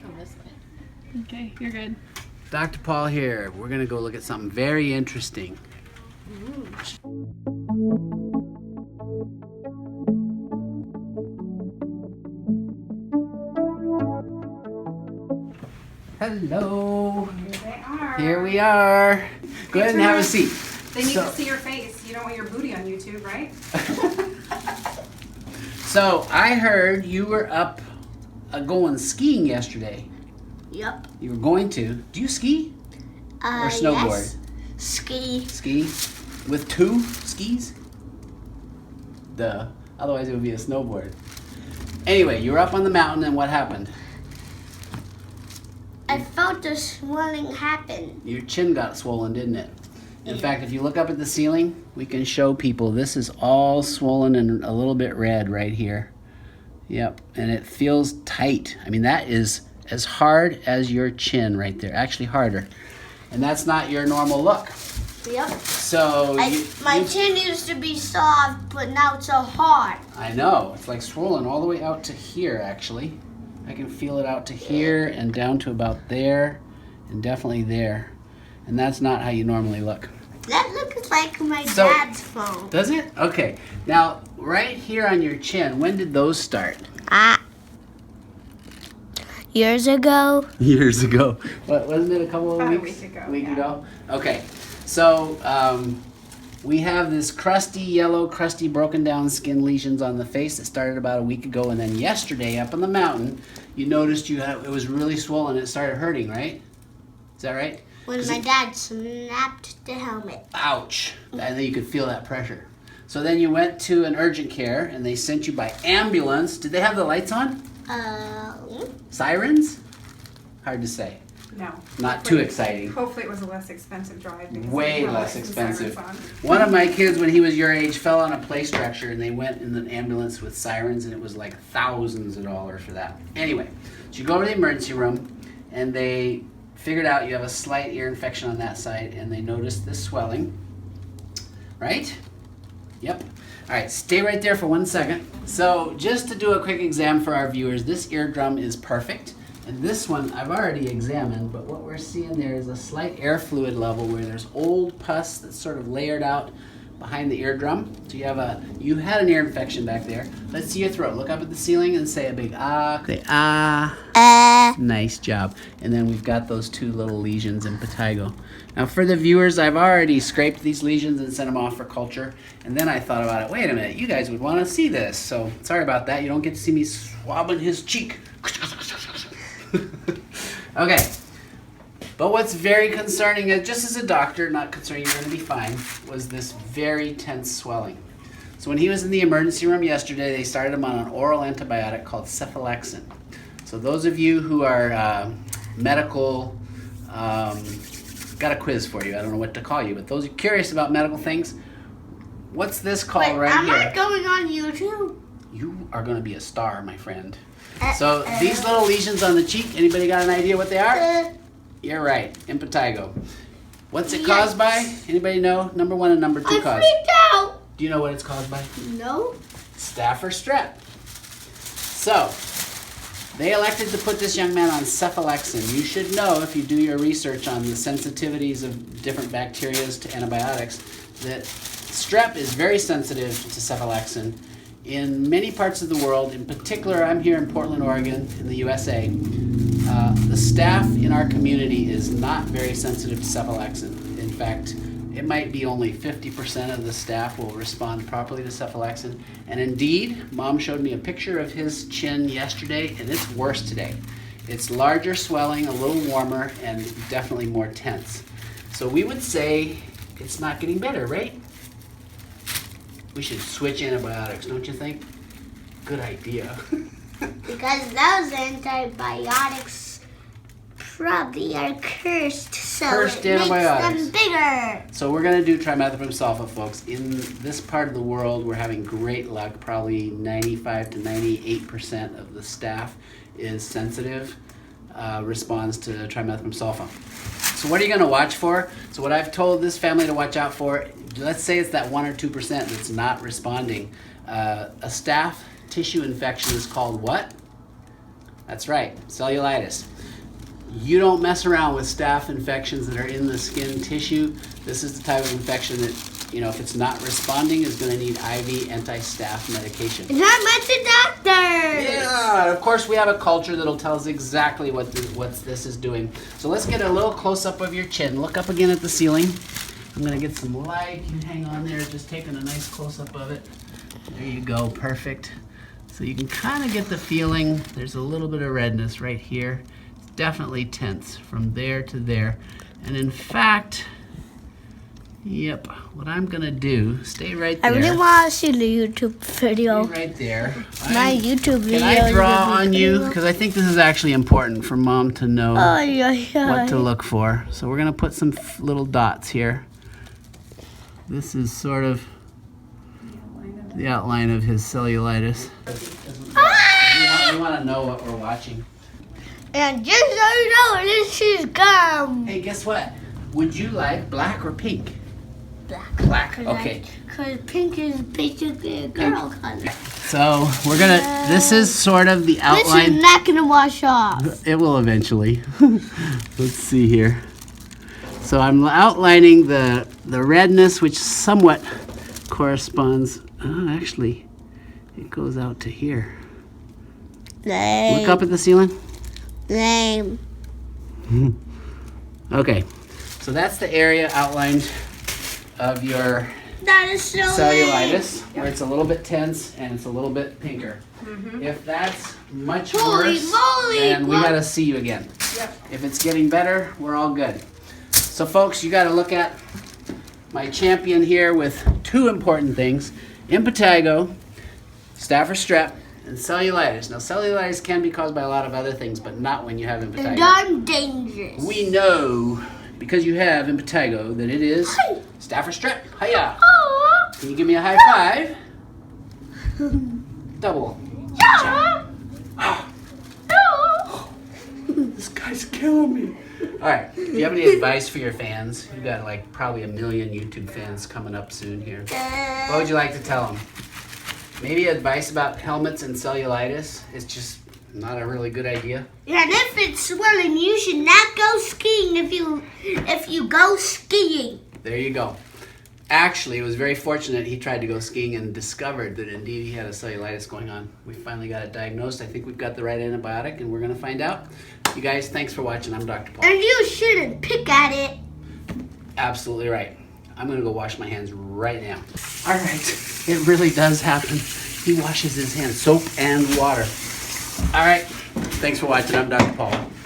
come this way. Okay, you're good. Dr. Paul here. We're going to go look at something very interesting. Hello. Here they are. Here we are. Go ahead and have a seat. They need to see your face. You don't want your booty on YouTube, right? So I heard you were up going skiing yesterday. Yep. You were going to. Do you ski or snowboard? Yes. Ski. Ski with two skis? Duh. Otherwise it would be a snowboard. Anyway, you were up on the mountain and what happened? I felt the swelling happen. Your chin got swollen, didn't it? In fact, if you look up at the ceiling, we can show people this is all swollen and a little bit red right here. Yep, and it feels tight. I mean, that is as hard as your chin right there, actually harder. And that's not your normal look. Yep. So my chin used to be soft, but now it's so hard. I know, it's like swollen all the way out to here actually. I can feel it out to here and down to about there and definitely there. And that's not how you normally look. That looks like my dad's phone. Does it? Okay. Now, right here on your chin, when did those start? Years ago. Years ago. What, wasn't it a couple of About weeks? a week ago. Week ago? Okay. So, we have this crusty yellow, crusty broken down skin lesions on the face that started about a week ago. And then yesterday up on the mountain, you noticed it was really swollen. It started hurting, right? Is that right? When my dad snapped the helmet. Ouch. And then you could feel that pressure. So then you went to an urgent care and they sent you by ambulance. Did they have the lights on? Sirens? Hard to say. No. Not too exciting. Hopefully it was a less expensive drive. because Way there were less lights and sirens expensive. on. One of my kids, when he was your age, fell on a play structure and they went in an ambulance with sirens and it was like thousands of dollars for that. Anyway, so you go over to the emergency room and they figured out you have a slight ear infection on that side and they noticed this swelling. Right? Yep. All right, stay right there for 1 second. So just to do a quick exam for our viewers, this eardrum is perfect. And this one I've already examined, but what we're seeing there is a slight air fluid level where there's old pus that's sort of layered out behind the eardrum. So you had an ear infection back there. Let's see your throat. Look up at the ceiling and say a big ah. Say ah. Nice job. And then we've got those two little lesions in Impetigo. Now for the viewers, I've already scraped these lesions and sent them off for culture. And then I thought about it. Wait a minute, you guys would want to see this. So sorry about that. You don't get to see me swabbing his cheek. Okay. But what's very concerning, just as a doctor, not concerned, you're going to be fine, was this very tense swelling. So when he was in the emergency room yesterday, they started him on an oral antibiotic called cephalexin. So those of you who are medical, got a quiz for you. I don't know what to call you, but those are curious about medical things, what's this called right I'm here? not going on YouTube. You are going to be a star, my friend. So these little lesions on the cheek, anybody got an idea what they are? You're right, Impetigo. What's it caused by? Anybody know? Number 1 and number 2 I cause. freaked out. Do you know what it's caused by? No. Staph or strep. So, they elected to put this young man on cephalexin. You should know, if you do your research on the sensitivities of different bacteria to antibiotics, that strep is very sensitive to cephalexin. In many parts of the world, in particular, I'm here in Portland, Oregon, in the USA, the staff in our community is not very sensitive to cephalexin. In fact, it might be only 50% of the staff will respond properly to cephalexin. And indeed, Mom showed me a picture of his chin yesterday, and it's worse today. It's larger swelling, a little warmer, and definitely more tense. So we would say it's not getting better, right? We should switch antibiotics, don't you think? Good idea. Because those antibiotics probably are cursed, so Cursed it antibiotics. makes them bigger. So we're going to do trimethoprim sulfa, folks. In this part of the world, we're having great luck. Probably 95 to 98% of the staff is sensitive, responds to trimethoprim sulfa. So what are you going to watch for? So what I've told this family to watch out for, let's say it's that 1 or 2% that's not responding. A staph tissue infection is called what? That's right, cellulitis. You don't mess around with staph infections that are in the skin tissue. This is the type of infection that, if it's not responding, is going to need IV anti-staph medication. And I met the doctor. Yeah, of course we have a culture that'll tell us exactly what this is doing. So let's get a little close-up of your chin. Look up again at the ceiling. I'm going to get some light. You hang on there, just taking a nice close-up of it. There you go, perfect. So you can kind of get the feeling. There's a little bit of redness right here. It's definitely tense from there to there. And in fact, yep, what I'm gonna do, stay right there. I really want to see the YouTube video. Stay right there. My YouTube video. Can I draw on you? Because I think this is actually important for Mom to know what to look for. So we're gonna put some little dots here. This is sort of the outline of his cellulitis. We want to know what we're watching. And just so you know, this is gum. Hey, guess what? Would you like black or pink? Black. Black, okay. Because pink is basically a girl color. So we're gonna, this is sort of the outline. This is not going to wash off. It will eventually. Let's see here. So I'm outlining the redness, which somewhat corresponds. Actually, it goes out to here. Lame. Look up at the ceiling. Lame. Okay, so that's the area outlined of your That is so cellulitis, where it's a little bit tense and it's a little bit pinker. If that's much worse, then we gotta see you again. Yep. If it's getting better, we're all good. So folks, you gotta look at my champion here with two important things: Impetigo, staph or strep, and cellulitis. Now, cellulitis can be caused by a lot of other things, but not when you have And impetigo. I'm dangerous. We know, because you have impetigo, that it is staph or strep. Hiya! Aw. Can you give me a high five? Double. Yeah. This guy's killing me. All right. Do you have any advice for your fans? You've got like probably 1 million YouTube fans coming up soon here. What would you like to tell them? Maybe advice about helmets and cellulitis is just not a really good idea. And if it's swelling, you should not go skiing if you go skiing. There you go. Actually, it was very fortunate he tried to go skiing and discovered that indeed he had a cellulitis going on. We finally got it diagnosed. I think we've got the right antibiotic, and we're going to find out. You guys, thanks for watching. I'm Dr. Paul. And you shouldn't pick at it. Absolutely right. I'm going to go wash my hands right now. All right. It really does happen. He washes his hands, soap and water. All right. Thanks for watching. I'm Dr. Paul.